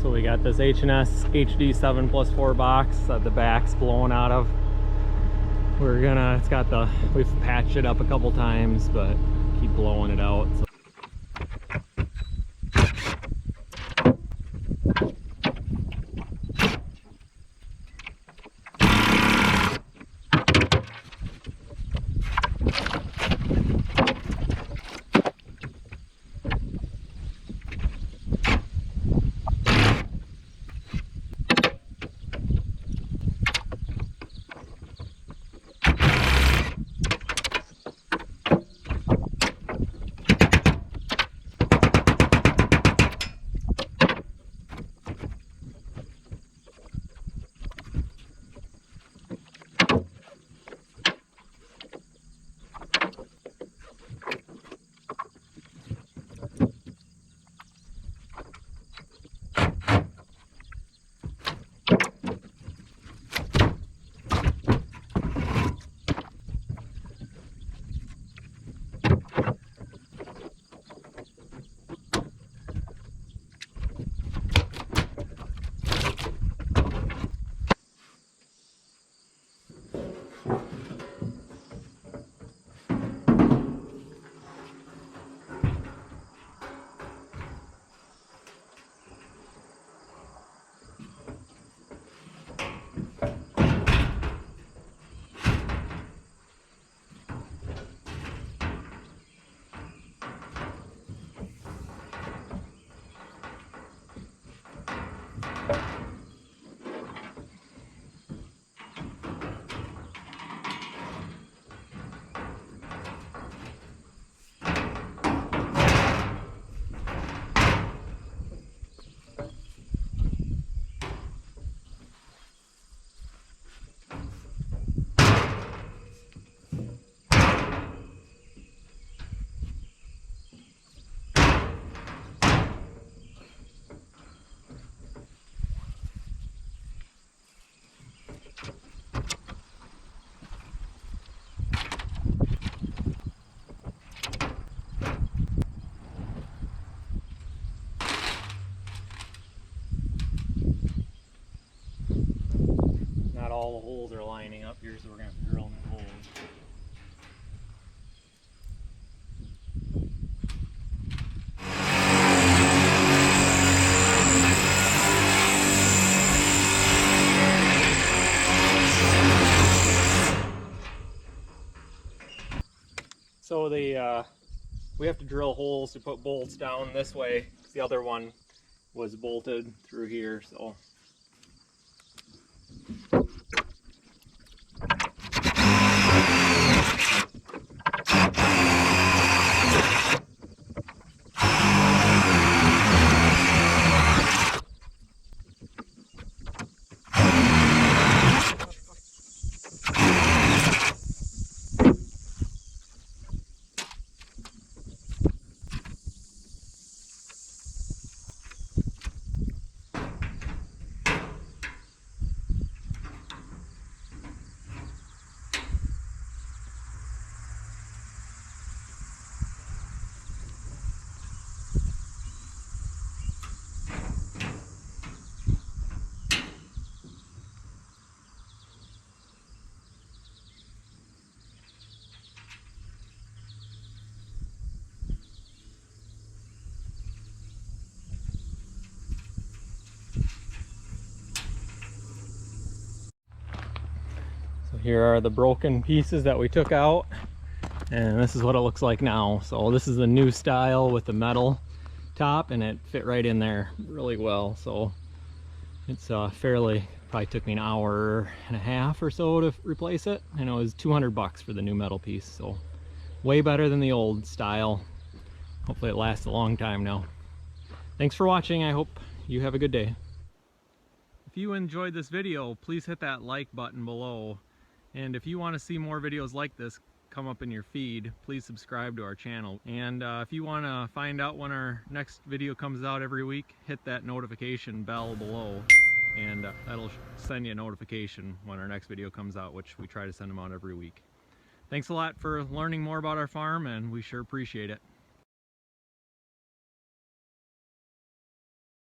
So we got this H&S HD 7+4 box that the back's blown out of. It's got we've patched it up a couple times, but keep blowing it out. So. Not all the holes are lining up here, so we're going to have to drill new holes. So we have to drill holes to put bolts down this way, because the other one was bolted through here, so. So here are the broken pieces that we took out, and this is what it looks like now. So this is the new style with the metal top, and it fit right in there really well. So it's probably took me an hour and a half or so to replace it, and it was 200 bucks for the new metal piece. So way better than the old style. Hopefully it lasts a long time now. Thanks for watching. I hope you have a good day. If you enjoyed this video, please hit that like button below. And if you want to see more videos like this come up in your feed, please subscribe to our channel. And if you want to find out when our next video comes out every week, hit that notification bell below. and that'll send you a notification when our next video comes out, which we try to send them out every week. Thanks a lot for learning more about our farm, and we sure appreciate it.